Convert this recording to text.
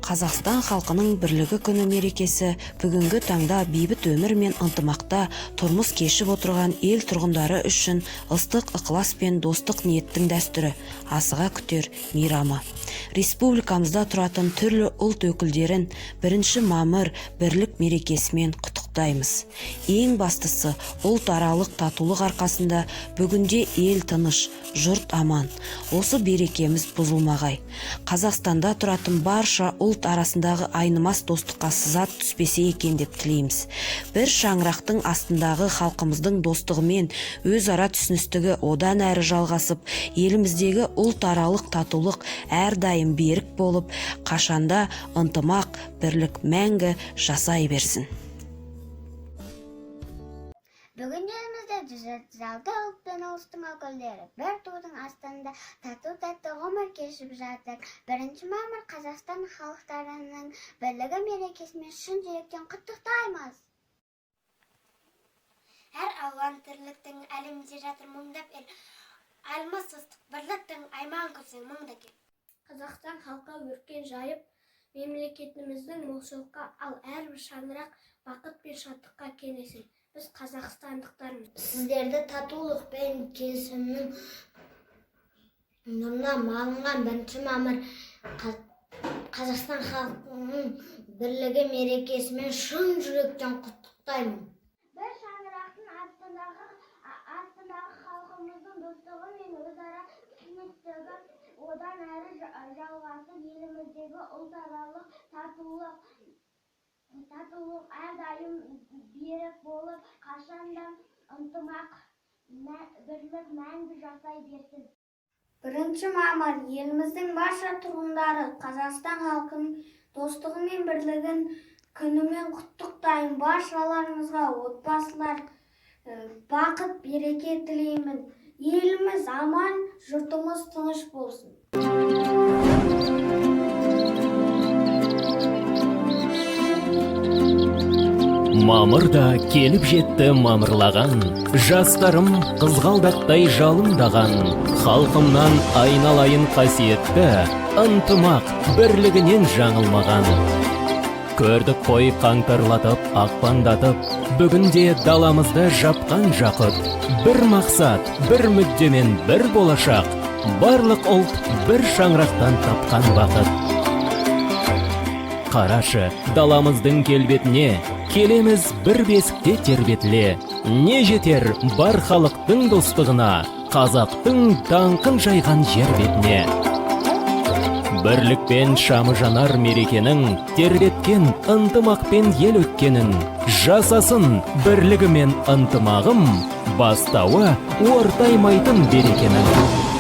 Қазақстан халқының бірлігі күні мерекесі бүгінгі таңда бейбіт өмір мен ынтымақта тұрмыс кешіп отырған ел тұрғындары үшін ыстық ықылас пен достық ниеттің дәстүрі, асыға күтер мейрамы. Республикамызда тұратын түрлі ұлт өкілдерін 1 мамыр бірлік мерекесімен құттықтаймыз. Ең бастысы ұлт аралық татулық арқасында бүгінде ел тыныш, жұрт аман. Осы берекеміз бұзылмағай. Қазақстанда тұратын барша ұлт арасындағы айнымас достыққа сызат түспесе екен деп тілейміз. Бір шаңырақтың астындағы халқымыздың достығымен өзара түсіністігі одан әрі жалғасып, еліміздегі ұлт аралық татулық әрдайым берік болып, қашанда ынтымақ, бірлік мәңгі жасай берсін. Бүгін елімізде 136 ұлт пен ұлыстың өкілдері бір тудың астында тату-тәтті ғұмыр кешіп жатыр. 1 мамыр Қазақстан халықтарының бірлігі мерекесімен шын жүректен құттықтаймыз. Әр алуан тірліктің әлемде жатыр мұңдап ел. Аймас достық бірліктің айман күрсең мұңда кел. Қазақстан халқы өркен жайып, мемлекетіміздің молшылыққа, ал әрбір шаңырақ бақыт пен шаттыққа кенесін. Біз қазақстандықтармыз. Сіздерді татулық пен келісімнің нұрына малынған 1 мамыр Қазақстан халқының бірлігі мерекесімен шын жүректен құттықтаймын. Бір шаңырақтың астындағы халқымыздың достығы мен өзара түсіністігі одан әрі жалғасып, еліміздегі ұлтаралық татулық әрдайым берік болып, қашанда ынтымақ, бірлік мәңгі жасай берсін. 1 мамыр еліміздің барша тұрғындары Қазақстан халқының достығы мен бірлігін күнімен құттықтаймын. Баршаларыңызға отбасылар бақыт, береке тілеймін. Еліміз аман, жұртымыз тыныш болсын. Мамырда келіп жетті мамырлаған, жастарым қызғалдақтай жалындаған, халқымнан айналайын қасиетті, ынтымақ бірлігінен жаңылмаған. Көрдік қой қаңтарлатып, ақпандатып, бүгінде даламызды жапқан жақұт. Бір мақсат, бір мүддемен бір болашақ, барлық ұлт бір шаңырақтан тапқан бақыт. Қарашы, даламыздың келбетіне, келеміз бір бесікте тербетіле. Не жетер бар халықтың достығына, қазақтың даңқын жайған жер бетіне. Бірлікпен шамы жанар мерекенің, тербеткен ынтымақпен ел өткенін, жасасын бірлігі мен ынтымағым, бастауы ортаймайтын берекенің.